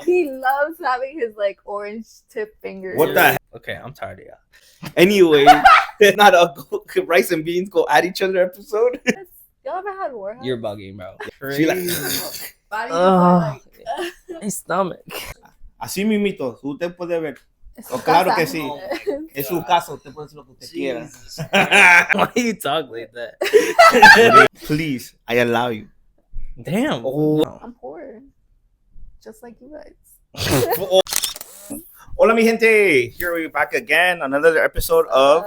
He loves having his like orange tip fingers. What the heck? Okay, I'm tired of y'all. Anyway, not a rice and beans go at each other episode. Y'all ever had Warheads? You're bugging, bro. She like, Body Ugh. like, My stomach. así mismito, usted puede ver. es Oh, su claro casa. que sí. Es su casa, usted puede hacer lo que usted quiera. Jesus. Why you talk like that? Please, I allow you. Damn. Oh. I'm poor. Just like you guys. Hola mi gente, here we're back again, another episode of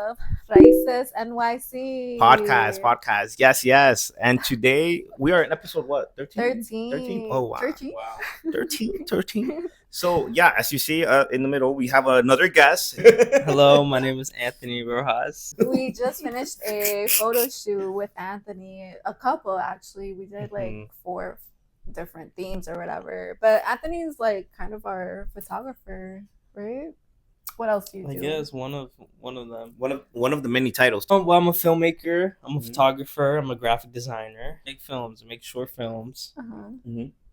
Raices NYC podcast. Yes. And today we are in episode what? 13? 13. Oh wow. 13? Wow. 13. So yeah, as you see in the middle, we have another guest. Hello, my name is Anthony Rojas. We just finished a photo shoot with Anthony. A couple actually. We did like 4 different themes or whatever. But Anthony's like kind of our photographer, right? What else do you do? I guess one of them. One of the many titles. Well, I'm a filmmaker. I'm a photographer. I'm a graphic designer. Make films. Make short films.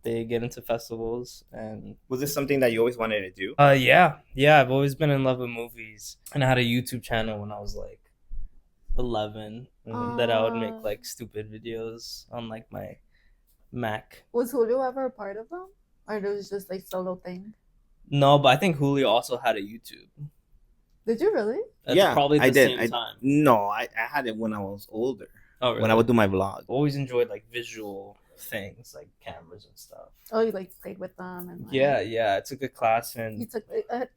They get into festivals. And Was this something that you always wanted to do? yeah. I've always been in love with movies, and I had a YouTube channel when I was like 11 that I would make like stupid videos on like my Mac. Was Julio ever a part of them? Or it was just like solo thing? No, but I think Julio also had a YouTube. Did you really? That's Yeah, probably the I did. same time. No, I had it when I was older. Oh, really? When I would do my vlog. Always enjoyed like visual things like cameras and stuff. Oh, you like played with them and like, Yeah. I took a class You and took.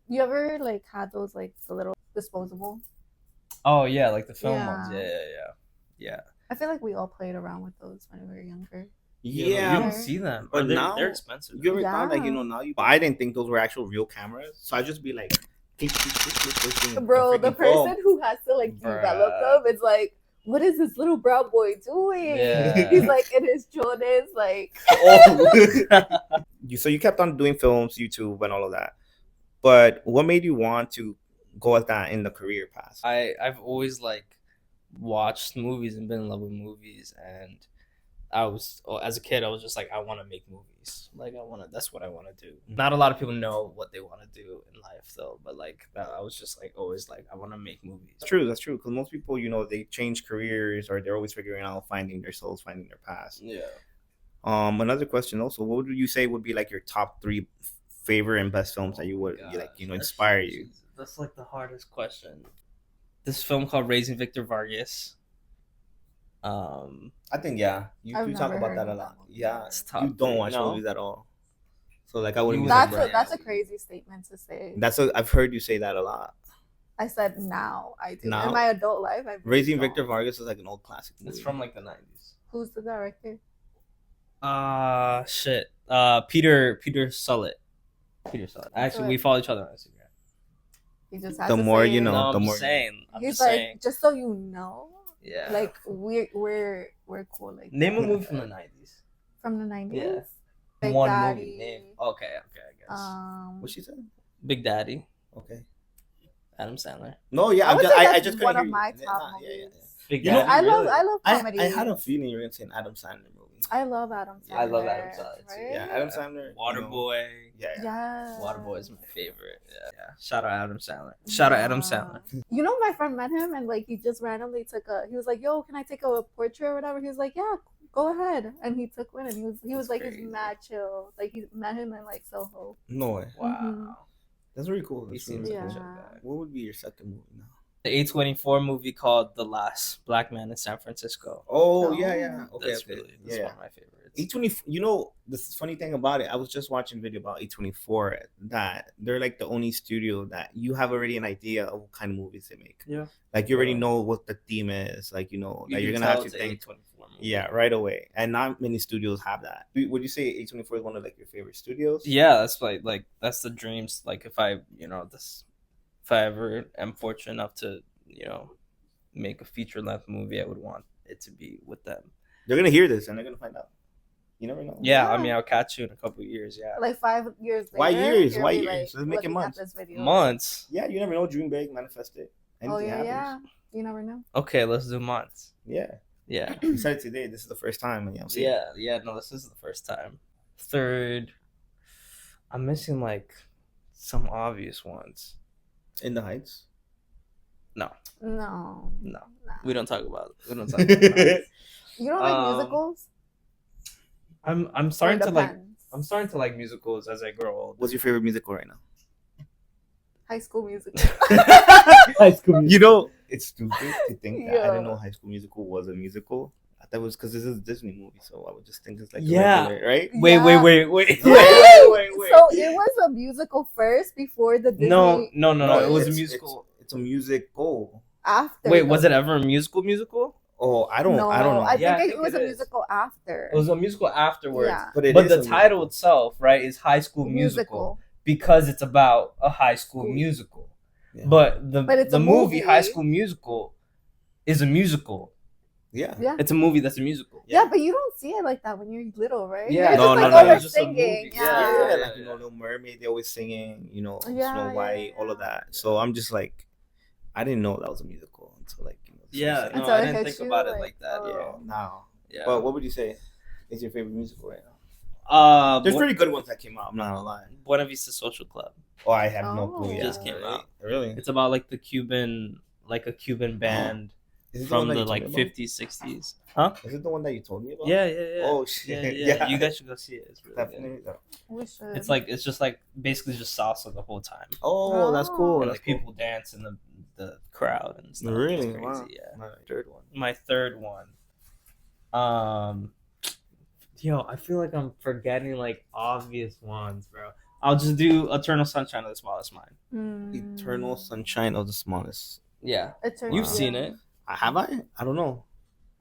You ever like had those like the little disposable? oh yeah, like the film Yeah. ones. Yeah. I feel like we all played around with those when we were younger. You Yeah, don't see them, but but now they're expensive. you ever thought like Yeah. now you. I didn't think those were actual real cameras, so I just be like, click, Bro, and the freaking film. person who has to like develop Bruh. them is like, what is this little brown boy doing? Yeah. He's like in his Jordans, like. Oh. So you kept on doing films, YouTube, and all of that. But what made you want to go at that in the career path? I've always like watched movies and been in love with movies, and as a kid I was just like I want to make movies. Like that's what I want to do. Not a lot of people know what they want to do in life though, but like I was just like always like I want to make movies. That's true. Because most people, they change careers or they're always figuring out finding their souls, finding their path. Yeah. Another question also, what would you say would be like your top 3 favorite and best films that you would inspire you? That's like the hardest question. This film called Raising Victor Vargas. I think you I've talk never about heard that a of lot. that movie. Yeah, It's top you don't 3, watch no? movies at all. So like I wouldn't be That's surprised. a crazy statement to say. I've heard you say that a lot. I said now I do. Now? In my adult life, I really Raising don't. Victor Vargas is like an old classic movie. It's from like the 90s. Who's the director? Shit. Peter Sullett. Actually, we follow each other on Instagram. He just has The to more say you it. know. No, the I'm more- just saying. He's like, just so you know, Yeah. like we're cool. Like Name a that. movie from the 90s. From the 90s. Yeah. Big One Daddy. movie name. Okay, I guess. What she said? Big Daddy. Okay. Adam Sandler. No, yeah, I would say I that's just one couldn't of hear my you. top Nah, movies. Big You know, Daddy. I really? love comedy. I had a feeling you were gonna say an Adam Sandler movie. I love Adam Sandler. I love Adam Sandler too. right? Yeah, Adam Sandler. Waterboy. Yeah. Yeah. Waterboy is my favorite. Yeah. Shout out Adam Sandler. Shout out Adam Sandler. You know, my friend met him and like he just randomly he was like, "Yo, can I take a portrait or whatever?" He was like, "Yeah, go ahead." And he took one and he was like, crazy. he's mad chill. Like he met him in like Soho. No way. Wow. That's really cool. He That's seems really like a cool. chill guy. What would be your second movie now? The A24 movie called The Last Black Man in San Francisco. Oh, Oh. yeah. Okay, That's okay. that's one of my favorites. A24, the funny thing about it, I was just watching a video about A24 that they're like the only studio that you have already an idea of what kind of movies they make. Yeah. Like you already know what the theme is, like that you're can gonna have tell to it's a think. A24 movie. Yeah, right away. And not many studios have that. Would you say A24 is one of like your favorite studios? Yeah, that's like that's the dreams. Like if I ever am fortunate enough to make a feature length movie, I would want it to be with them. They're gonna hear this and they're gonna find out. You never know. Yeah, I Yeah. mean I'll catch you in a couple of years. Yeah, Like 5 years later. Why years? you'll Why be, years? Let's make it looking months. at this video. months. Yeah, you never know. Dream big, manifest it. Oh Anything yeah, happens. yeah. You never know. Okay, let's do months. Yeah. Yeah, You said it today. This is the first time. And, yeah. No, this is the first time. Third, I'm missing like some obvious ones. In the Heights. No, No. we don't talk about it. We don't talk about it. You don't like musicals? I'm starting to like musicals as I grow older. What's your favorite musical right now? High School Musical. High School Musical. You know, it's stupid to think that I Yeah. didn't know High School Musical was a musical. I thought it was because this is a Disney movie, so I would just think it's like Yeah. regular, right? Wait. Yeah. Wait. So it was a musical first before the Disney. No. It was a it's- musical. It's a musical. After. Wait, was it ever a musical? Oh, I don't know. I Yeah, think I it was think a it is. musical after. It was a musical afterwards. Yeah. But, it But is the a title musical. itself, right, is High School Musical because it's about a high school musical. Yeah. But it's the a movie movie. High School Musical is a musical. Yeah. Yeah. It's a movie that's a musical. Yeah, but you don't see it like that when you're little, right? Yeah. You're No, just like, no, oh, no, they're it's just a singing. movie. Yeah. Yeah, like Little Mermaid, they always singing, Yeah, Snow White, yeah, all of that. So I'm just like, I didn't know that was a musical until like, Yeah, Until no, I it didn't hits think you, about it like, like that. oh. Yeah, now. Yeah. But what would you say is your favorite musical right now? There's Bu- pretty good ones that came out. I'm not gonna lie. Buena Vista Social Club. Oh, I have no Oh. clue. Yeah. Just came out. Really? It's about like a Cuban band Is it from one that the you told like me about? 50s, 60s. Huh? Is it the one that you told me about? Yeah. Oh shit! Yeah. You guys should go see it. It's really good. Definitely. We should. It's just like basically just salsa the whole time. Oh, that's cool. And That's like cool. people dance in the crowd and stuff. Really? It's crazy, Wow. yeah. My third one. My third one. Yo, I feel like I'm forgetting like obvious ones, bro. I'll just do Eternal Sunshine of the Spotless Mind. Eternal Sunshine of the Smallest. Yeah. Eternal. You've seen it. Have I? I don't know.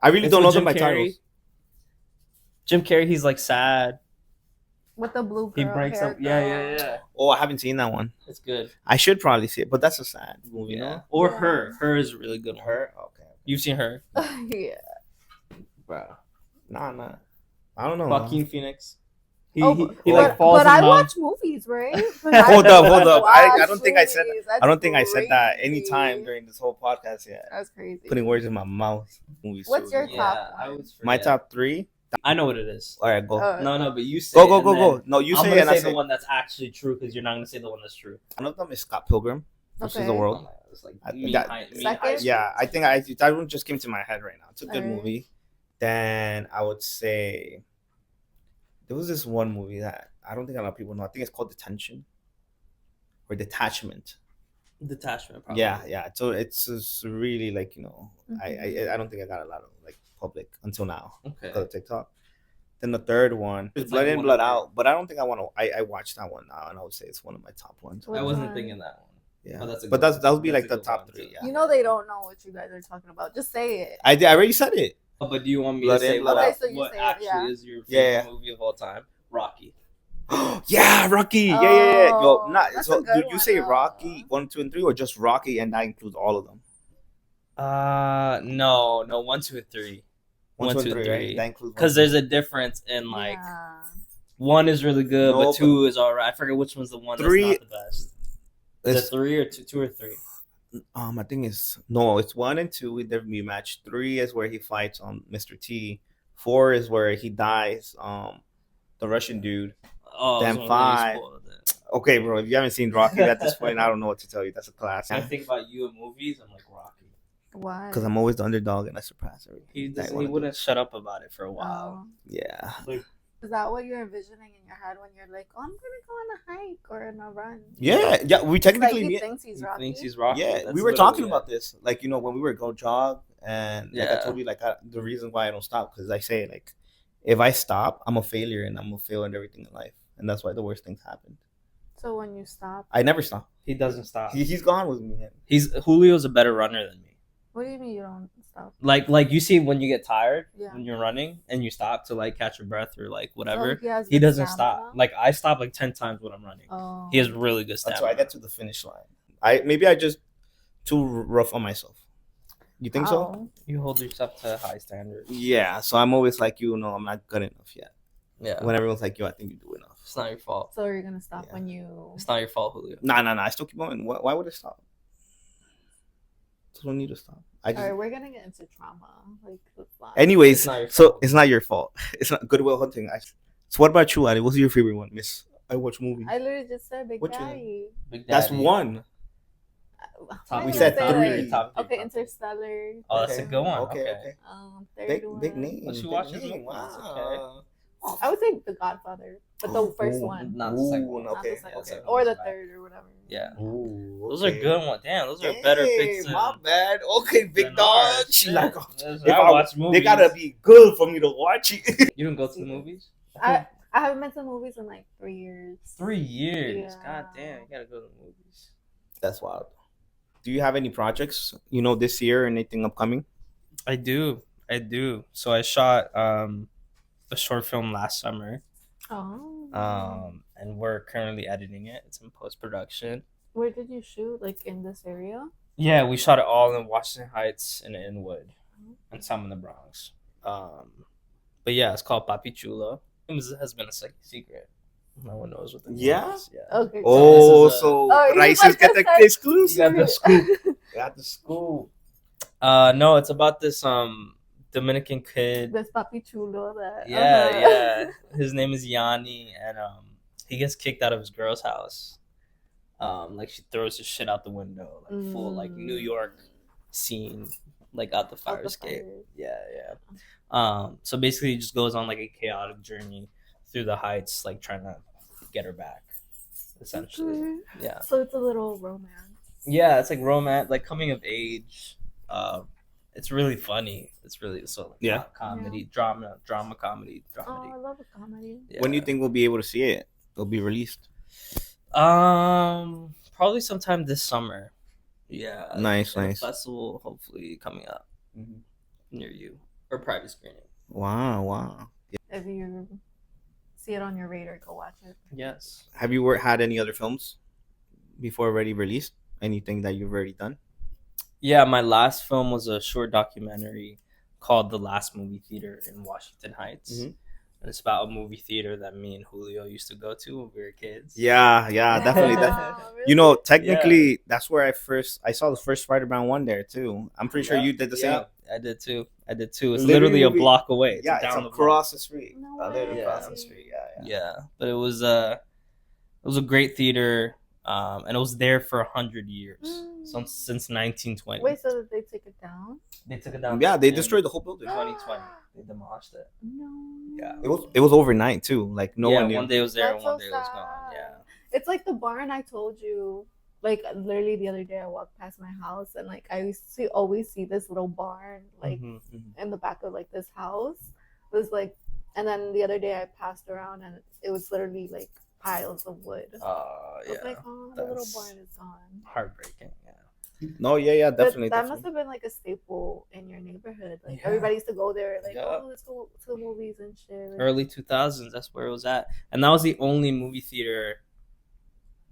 I really It's don't know with them by Jim Carrey. titles. Jim Carrey, he's like sad. With the blue girl. He breaks up. hair Yeah. girl. Oh, I haven't seen that one. It's good. I should probably see it, but that's a sad movie, Yeah. no? Or Yeah. Her. Her is a really good. Her? Okay. You've seen Her, Yeah. bro. Nah. I don't know. Joaquin Phoenix. He but, like falls but in I love. watch movies, right? Hold up. I watch don't think I said movies. I don't think I That's said that any crazy. time during this whole podcast yet. That's crazy. Putting words in my mouth. Movies. What's your Yeah, top I one? was My forget. top 3? I know what it is. All right, go. No, but you say. Go. it, and then No, you I'm say gonna it and I say say. the one that's actually true because you're not gonna say the one that's true. One of them is Scott Pilgrim versus the Okay. World. It's like I- me, that- me Second? high school. Yeah, I think that one just came to my head right now. It's a good Alright. movie. Then I would say there was this one movie that I don't think a lot of people know. I think it's called Detention or Detachment. Detachment. Probably. Yeah. So it's just really like I don't think I got a lot of like public until now Okay. because of TikTok. Then the third one is It's Blood like In, one Blood of Out, but I don't think I want to. I watched that one now, and I would say it's one of my top ones. What I wasn't one? thinking that one. Yeah, Oh, that's a but good that would be one. like That's the a good top one, 3. too. Yeah, You know they don't know what you guys are talking about. Just say it. I did. I already said it. But do you want me Blood to say In, Blood what, Out. Okay, so you what say it, actually yeah. is your Yeah. favorite movie of all time? Rocky. Yeah, Rocky. Yeah. Yo, Oh, not that's so. a good Did you one, say though. Rocky 1, 2, and 3, or just Rocky, and that includes all of them? No, 1, 2, and 3. 1, 2, and 3. 3. Right? That includes Because 1, 2. there's a difference in like Yeah. 1 is really good, No, but 2 is alright. I forget which one's the one 3 that's not the best. Is It's, it 3 or 2 or 3? I think it's 1 and 2. They rematch. 3 is where he fights Mr. T. 4 is where he dies. The Russian dude. Oh, Then so I'm 5. really spoiled then. Okay, bro. If you haven't seen Rocky at this point, I don't know what to tell you. That's a When I classic. think about you in movies, I'm like Rocky. Why? Because I'm always the underdog and I surpass everything. He that I doesn't. wanna He do. wouldn't shut up about it for a while. Oh. Yeah. Is that what you're envisioning in your head when you're like, oh, I'm gonna go on a hike or on a run? Yeah. We It's like technically he meet. thinks he's He Rocky. thinks he's Rocky. Yeah, That's we were literally talking it. about this, like when we were go jog, and like I Yeah. told you, like the reason why I don't stop because I say like, if I stop, I'm a failure and I'm a fail in everything in life, and that's why the worst things happen. So when you stop, I never stop. He doesn't stop. He's gone with me. Julio's a better runner than me. what do you mean you don't stop? Like you see when you get tired Yeah. when you're running and you stop to like catch your breath or like whatever. So has He good doesn't stamina? stop. Like I stop like 10 times when I'm running. Oh. He has really good That's stamina. why I get to the finish line. I just too rough on myself. You think so? How? You hold yourself to a high standard. Yeah. So I'm always like, I'm not good enough yet. Yeah. When everyone's like, I think you do enough. It's not your fault. So you're gonna stop Yeah. when you. It's not your fault, Julio. Nah. I still keep going. Why would I stop? Just don't need to stop. I just. All right, we're gonna get into trauma. Like, that's fine. Anyways, It's not your so fault. it's not your fault. It's not Goodwill Hunting. So what about you, Ali? What's your favorite one, Miss I watch movies. I literally just said Big Which one? Daddy. Big That's Daddy. one. Why We did said I say three. that? Top three, Okay, top three. Interstellar. Oh, that's a good one. Okay. Third Big one. name. But you big watch his name. movies, Wow. I would say The Godfather, but the first Ooh. one, Not the second Ooh, one. not okay, the second okay. one. Or the third, or whatever. Yeah. Ooh, Those are okay. good ones. Damn, those are better picks. Hey, my bad. Okay, big than dog. ours. She Shit. like, If if I watch movies, they gotta be good for me to watch it. You don't go to the movies? I haven't been to movies in like 3 years. 3 years. Yeah. God damn, you gotta go to the movies. That's wild. Do you have any projects, this year or anything upcoming? I do. So I shot a short film last summer. Oh. And we're currently editing it. It's in post production. Where did you shoot? Like in this area? Yeah, we shot it all in Washington Heights and Inwood, and some in the Bronx. But yeah, it's called Papi Chulo. It has been a secret. No one knows what the name is. Yeah. Okay. Oh, This is so he's Raices like get the the exclusive. You got the scoop. Got the scoop. No, it's about this Dominican kid. This Papi Chulo that. Yeah. His name is Yanni, and he gets kicked out of his girl's house. Like she throws his shit out the window, like full like New York scene, like out the fire escape. Yeah. So basically, he just goes on like a chaotic journey through the heights, like trying to get her back. Essentially, Okay. yeah. So it's a little romance. Yeah, it's like romance, like coming of age. It's really funny. It's really comedy, drama, comedy, Oh, dramedy. I love a comedy. Yeah. When do you think we'll be able to see it? It'll be released. Probably sometime this summer. Yeah. Nice. Festival hopefully coming up near you or private screening. Wow. If you see it on your radar, go watch it. Yes. Have you had any other films before already released? Anything that you've already done? Yeah, my last film was a short documentary called The Last Movie Theater in Washington Heights. Mm-hmm. And it's about a movie theater that me and Julio used to go to when we were kids. Yeah, definitely. Really? Technically, that's where I saw the first Spider-Man 1 there too. I'm pretty sure you did the same. Yeah, I did too. It's Literally literally a block away. Yeah, it's across the street. No Literally way. across the street. Yeah, but it was a great theater, and it was there for 100 years, since 1920. Wait, so did they take it down? They took it down. Yeah, they in destroyed the whole building. 2020. They demolished it. No. Yeah. It was overnight too. Like no one knew. One day it was there, That's and one so day it was sad. gone. Yeah. It's like the barn I told you. Like literally the other day, I walked past my house and like I used to always see this little barn like in the back of like this house. It was like, and then the other day I passed around and it was literally like piles of wood. I was like, oh, the little barn is gone. Heartbreaking. Yeah. No, yeah, definitely. But that must have been like a staple in your neighborhood. Like everybody used to go there, like, oh, let's go to the movies and shit. Like, early 2000s, that's where it was at, and that was the only movie theater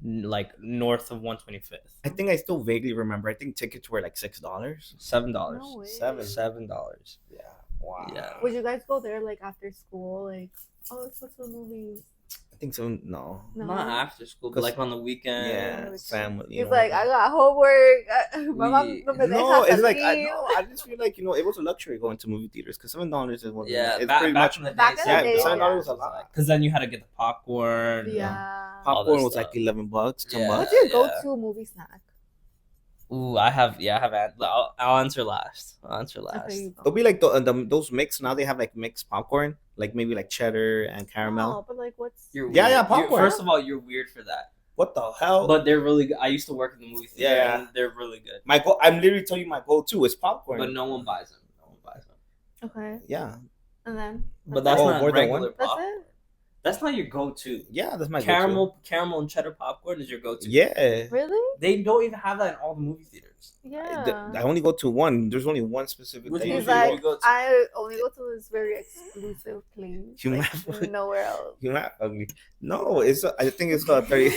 like north of 125th. I think I still vaguely remember. I think tickets were like $6. $7. No way. $7. Yeah. Wow. Yeah. Would you guys go there like after school? Like, oh, let's go to the movies. I think so. No. Not after school, but like on the weekend. Yeah, family. He's like, I got homework. My mom No, it's like I just feel like it was a luxury going to movie theaters because $7 is what. Yeah, it's back pretty much. in the day, Back in the day, $7 was a lot. Because then you had to get the popcorn. Yeah. Popcorn was stuff. like $11, $10. Yeah. What's your go-to movie snack? Ooh, I have. I'll answer last. Okay, It'll be like those mix. Now they have like mixed popcorn, like maybe like cheddar and caramel. No, but like, what's popcorn. First of all, you're weird for that. What the hell? But they're really good. I used to work in the movie theater. Yeah. And they're really good. I'm literally telling you my go-to is popcorn. But no one buys them. okay? Yeah. And then, But that's Oh, not more than regular that's popcorn. it. That's not your go-to. Yeah, that's my Caramel and cheddar popcorn is your go-to. go-to. Yeah. Really? They don't even have that in all the movie theaters. Yeah. I only go to one. There's only one specific Which thing. one He's do you like, go to? I only go to this very exclusive place. You Like, have- nowhere else. You're not ugly. No, I think it's called 30.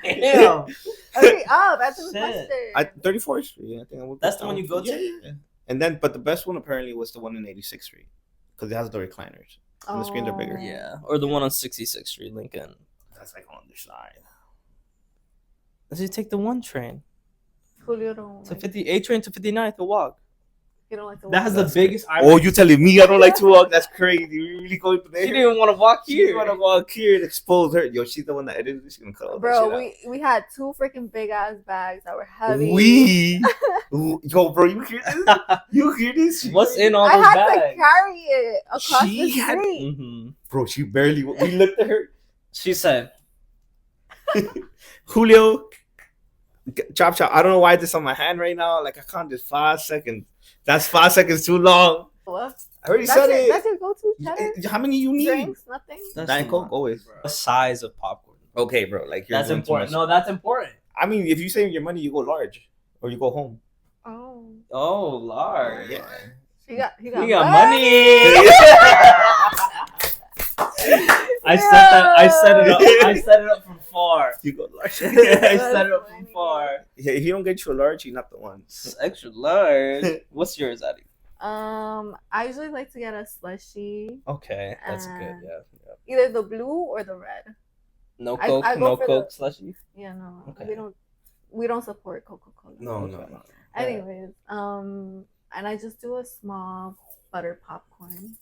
Damn. Hurry up! Answer the Shit. question. 34th Street. I think I would. That's the one you go to? Yeah. And then, but the best one apparently was the one in 86th Street because it has the recliners and the screens are bigger. Yeah. Or the one on 66th Street, Lincoln. That's like on the side. Let's just take the 1 train. Julio don't. To 58 train to 59th to walk. You don't like to walk. That has the That's biggest Oh, IMAX. you telling me I don't like to walk? That's crazy. You really going there? She didn't even want to walk She here. want to walk here and expose her. Yo, she's the one that edited this. She's gonna cut all that Bro, shit we had 2 freaking big ass bags that were out. heavy. Yo, bro, you hear this? You hear this? What's in all I those had bags? to carry it across She the had- street. Mm-hmm. Bro, she barely. We looked at her. She said, Julio, chop. I don't know why this on my hand right now. Like I can't just 5 seconds. That's 5 seconds too long. What? I already That's said it. it. That's your go-to cheddar? How many you need? Drinks? Nothing? That's Diet Coke not- always. the size of popcorn. Okay, bro. Like you're That's doing too important. much. No, that's important. I mean, if you save your money, you go large or you go home. Oh. Oh, large. Yeah. He got You got money. I set it up. I set it up from far. You go large. I set it up from far. Yeah, if you don't get you a large, you're not the one. It's extra large. What's yours, Addie? I usually like to get a slushy, Okay, that's good. Yeah. either the blue or the red. No I Coke, go no for Coke the- slushy. Yeah, no, Okay. we don't support Coca-Cola. No. Anyways, and I just do a small butter popcorn.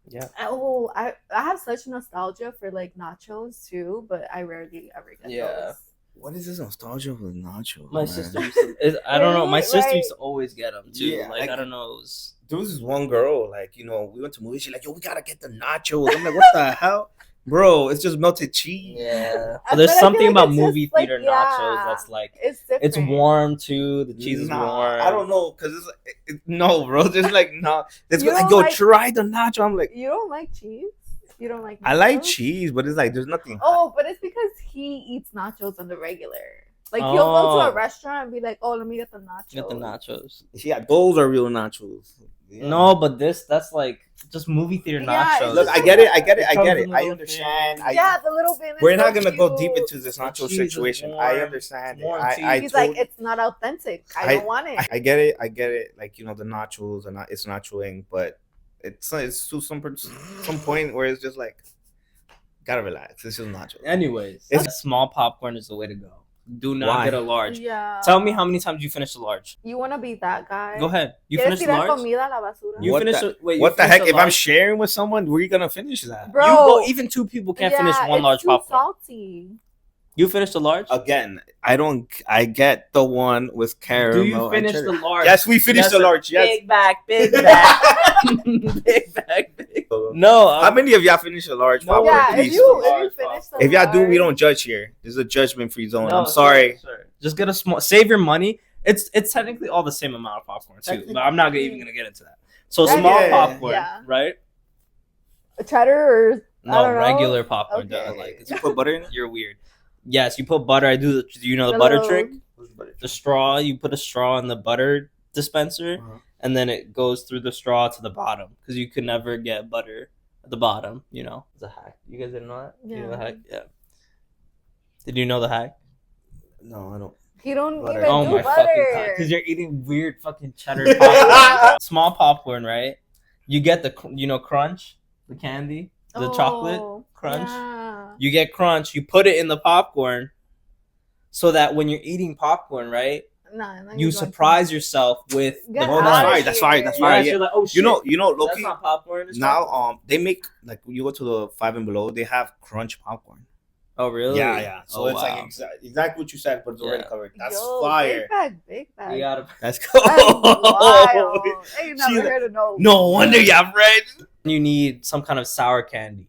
Yeah. I have such nostalgia for like nachos too, but I rarely ever get Yeah. those. What is this nostalgia with nachos? My man? sister used to, I don't know. My Really? sister Right. used to always get them too. Yeah, like like- I don't know. It was, There was this one girl, like, you know, we went to movies. She's like, yo, we gotta get the nachos. I'm like, what the hell? Bro, it's just melted cheese. yeah. But But there's I feel something like about it's just, movie like, theater yeah. nachos that's like It's different. it's warm too. The cheese is Nah, warm. I don't know, cause no, bro. There's like no. There's You like, don't yo, like- try the nacho. I'm like, You don't like cheese? You don't like? I like nachos? cheese, but it's like there's nothing. Oh, but it's because he eats nachos on the regular. Like he'll go to a Oh. restaurant and be like, "Oh, let me get the nachos." Get the nachos. Yeah, those are real nachos. Yeah. No, but that's like just movie theater Yeah, nachos. Look, I get it. I get it. I Comes get in it. the I little understand. thing. I, Yeah, the little bin. We're is not so gonna go cute. deep into this The nacho cheese is situation. warm. I understand it. Warm I cheese. He's told, like, it's not authentic. I don't want it. I get it. I get it. Like, you know, the nachos are not. It's nachoing, but it's to some point where it's just like, gotta relax. It's just nachos. Anyways, It's- a small popcorn is the way to go. Do not Why? get a large. Yeah. Tell me how many times you finished a large. You want to be that guy? Go ahead. You ¿Quieres finished a tirar large. comida a la basura? You What finished. the- Wait, you What the finished heck? a If I'm large? sharing with someone, where are you gonna finish that? Bro, You go, even two people can't finish one it's large too popcorn. salty. You finished a large. Again, I don't. I get the one with caramel. Do you and finish cheddar. the large? Yes, we finished the Yes, large. Yes. Big back, big back, big back, big. No, How many of y'all finished a large No, popcorn? Yeah, if please? you Large finish the If y'all do, we large- don't judge here. This is a judgment-free zone. No, I'm sorry. sir. Just get a small. Save your money. It's technically all the same amount of popcorn too, but I'm not even gonna get into that. So Yeah, small yeah, popcorn, yeah. right? cheddar or I No, don't know. regular popcorn. Okay. That, like You put butter in it? you're weird. Yes, you put butter. I do. Do you know the The butter little- trick? The straw. You put a straw in the butter dispenser, Uh-huh. and then it goes through the straw to the bottom because you could never get butter at the bottom. You know, it's a hack. You guys didn't know that? You know the Yeah. hack? Yeah. Did you know the hack? No, I don't. You don't Butter. even Oh do my fucking god! butter. Because you're eating weird fucking cheddar popcorn. Small popcorn, right? You get the crunch, the candy, the chocolate Oh, crunch. Yeah. You get crunch. You put it in the popcorn, so that when you're eating popcorn, right, Nah, nah, you you're surprise yourself with Get the Oh, out that's of fine. crunch. That's fine. That's here. fine. Right? Yeah. You're like, oh shit, You know, that's Loki. not popcorn. It's Now, chocolate. they make like you go to the Five and Below, they have crunch popcorn. Oh really? Yeah. So Oh, it's wow. like exactly what you said, but it's already Yeah. covered. That's Yo, fire. Big bag. You gotta. That's cool. That's wild. I ain't She never like- heard of no. No wonder y'all friends. You need some kind of sour candy,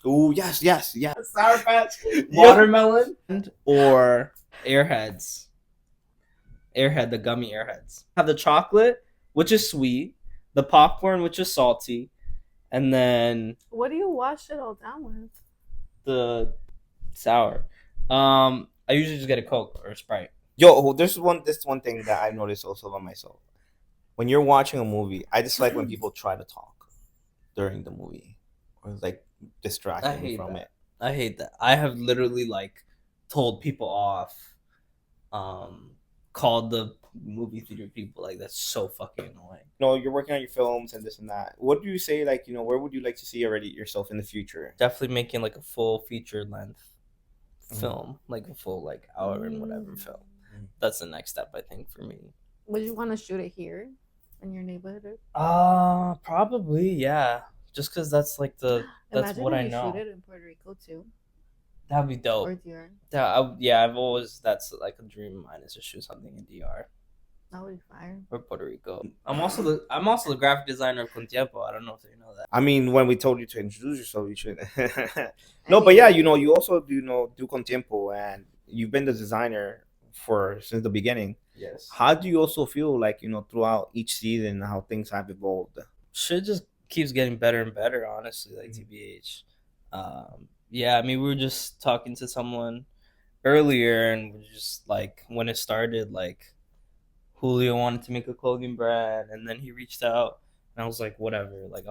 Oh yes. Sour Patch. watermelon, or Airheads. Airhead, the gummy Airheads. Have the chocolate, which is sweet, the popcorn, which is salty, and then What do you wash it all down with? the sour. I usually just get a Coke or a Sprite. Yo, this one thing that I noticed also about myself. When you're watching a movie, I dislike when people try to talk during the movie or like I distracting me hate from that. it. I hate that. I have literally like told people off, called the movie theater people. Like that's so fucking annoying. You know, you're working on your films and this and that. What do you say? Like, you know, where would you like to see already yourself in the future? Definitely making like a full feature length Mhm. film, like a full like hour and whatever film. That's the next step I think for me. Would you want to shoot it here? in your neighborhood? Probably, yeah. Just because that's like that's Imagine what if I you know. shoot it in Puerto Rico too, That'd be dope. or DR. Yeah, I've always that's like a dream of mine is to shoot something in DR That would be fire. or Puerto Rico. I'm also the graphic designer of Con Tiempo. I don't know if you know that. I mean, when we told you to introduce yourself, you should. No, but yeah, you also do Con Tiempo, and you've been the designer since the beginning. Yes. How do you also feel like throughout each season how things have evolved? Shit just keeps getting better and better, honestly, like TBH. Yeah, I mean, we were just talking to someone earlier, and we're just like, when it started, like, Julio wanted to make a clothing brand, and then he reached out, and I was like, whatever, like,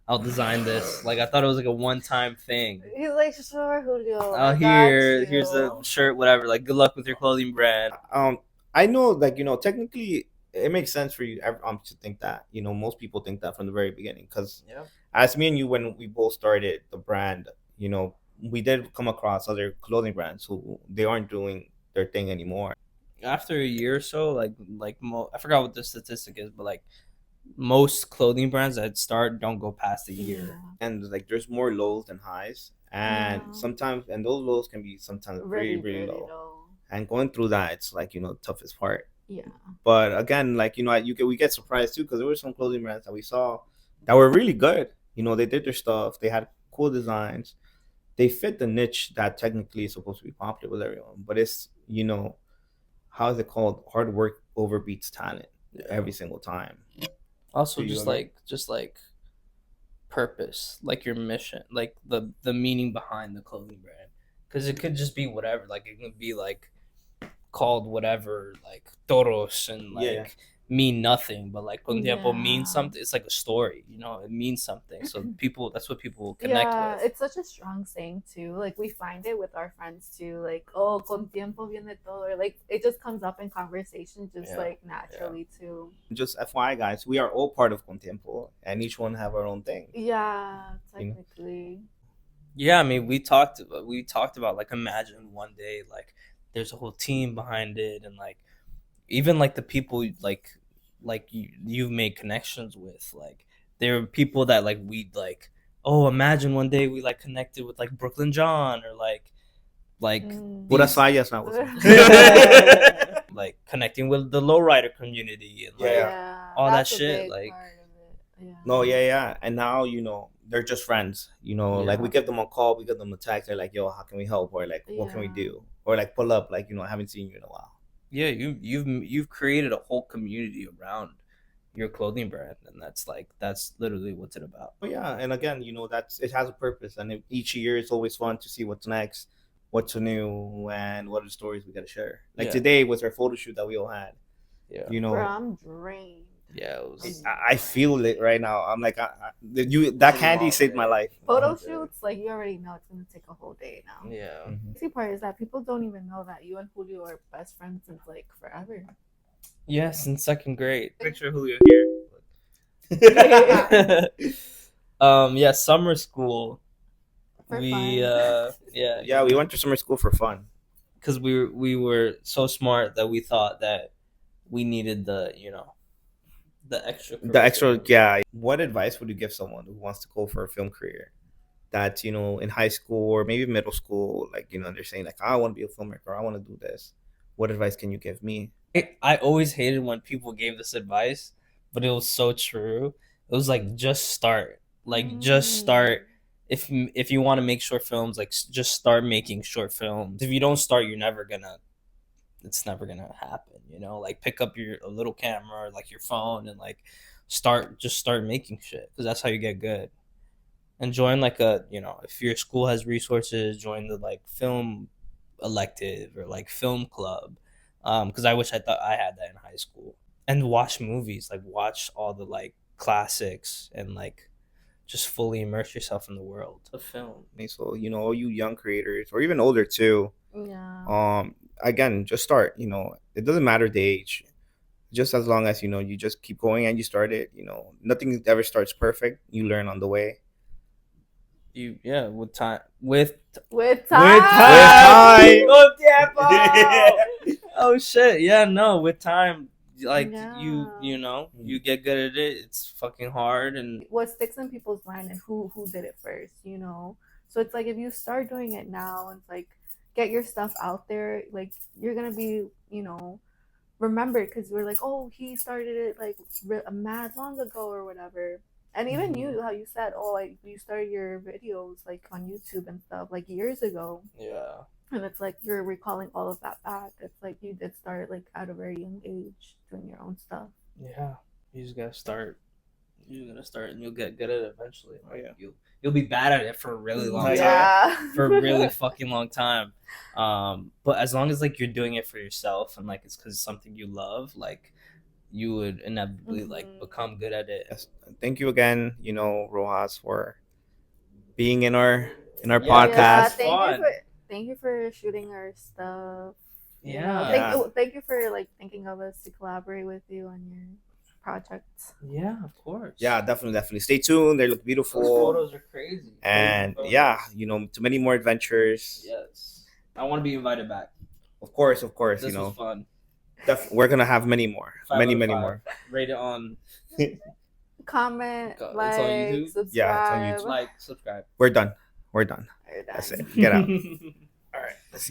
I'll design this. Like, I thought it was like a one-time thing. He's like, sure, Julio. Here's the shirt, whatever. Like, good luck with your clothing brand. I know, like technically, it makes sense for you to think that. Most people think that from the very beginning, because as me and you, when we both started the brand, we did come across other clothing brands who they aren't doing their thing anymore. After a year or so, I forgot what the statistic is, but like most clothing brands that start don't go past a year, and like there's more lows than highs, and sometimes those lows can be sometimes really really low. And going through that, it's like the toughest part. Yeah. But again, like we get surprised too, because there were some clothing brands that we saw that were really good. They did their stuff. They had cool designs. They fit the niche that technically is supposed to be popular with everyone. But it's how is it called? Hard work overbeats talent every single time. Also, just like purpose, like your mission, like the meaning behind the clothing brand, because it could just be whatever. Like it could be like called whatever, like Toros, and like mean nothing, but like Con Tiempo means something. It's like a story, it means something. So that's what people connect with. It's such a strong saying too. Like we find it with our friends too. Like, oh, Con Tiempo viene todo, or like it just comes up in conversation just like naturally too. Just FYI, guys, we are all part of Con Tiempo, and each one have our own thing. Yeah, technically. Yeah, I mean, we talked about like, imagine one day like there's a whole team behind it, and like even like the people like you've made connections with, like there are people that like we like, oh, imagine one day we like connected with like Brooklyn John, or like like connecting with the lowrider community, and like all that shit, like and now they're just friends, like we give them a call, we give them a text, they're like, yo, how can we help, or like what can we do, or like pull up, like I haven't seen you in a while. Yeah, you've created a whole community around your clothing brand, and that's literally what's it about. Oh yeah, and again, it has a purpose, and each year it's always fun to see what's next, what's new, and what are the stories we gotta share. Like today was our photo shoot that we all had. Yeah, Bro, I'm drained. Yeah, it was. I feel it right now. I'm like, that candy saved my life. Photo shoots, like you already know, it's gonna take a whole day now. Yeah. The crazy part is that people don't even know that you and Julio are best friends since like forever. Yes, in second grade. Picture Julio here. Yeah, summer school. For we fun. we went to summer school for fun. Because we were so smart that we thought that we needed the extra. Yeah. What advice would you give someone who wants to go for a film career? That's in high school or maybe middle school, like they're saying like, I want to be a filmmaker, I want to do this. What advice can you give me? I always hated when people gave this advice, but it was so true. It was like, just start. Like, just start. If you want to make short films, like just start making short films. If you don't start, it's never gonna happen. Like pick up a little camera or like your phone and like start making shit, because that's how you get good. And join like if your school has resources, join the like film elective or like film club, because I wish I thought I had that in high school. And watch movies, like watch all the like classics, and like just fully immerse yourself in the world of film. So all you young creators or even older too, again, just start. It doesn't matter the age, just as long as you just keep going and you start it. Nothing ever starts perfect. You learn on the way. With time. Oh, Oh shit! Yeah, no. With time, like Yeah. you know, you get good at it. It's fucking hard, and What sticks in people's mind and who did it first, you know. So it's like if you start doing it now and like get your stuff out there, like you're gonna be, you know, remembered because we're like, oh, he started it like mad long ago or whatever. And even you, how you said, oh, like you started your videos like on YouTube and stuff like years ago. yeah. And it's like you're recalling all of that back. It's like you did start like at a very young age doing your own stuff. Yeah, you just gotta start. You're gonna start, and you'll get good at it eventually. Like, yeah. you'll be bad at it for a really long time. Yeah. For a really fucking long time. But as long as like you're doing it for yourself and like it's because it's something you love, like you would inevitably like become good at it. Yes. Thank you again, you know, Rojas, for being in our Yeah, podcast. Thank you for shooting our stuff. You know, Yeah. thank you for like thinking of us to collaborate with you on your projects. Yeah, of course. Yeah, definitely. Stay tuned. They look Those beautiful. photos are crazy. And Crazy yeah, photos. you know, to many more adventures. Yes. I want to be invited back. Of course, This you know. was fun. We're gonna have many more. 5 Many out of 5. more. Rate it on Comment, It's on like, YouTube? subscribe. Yeah, it's on YouTube. like, subscribe. We're done. We're done. That's it. Get out. All right. Let's see.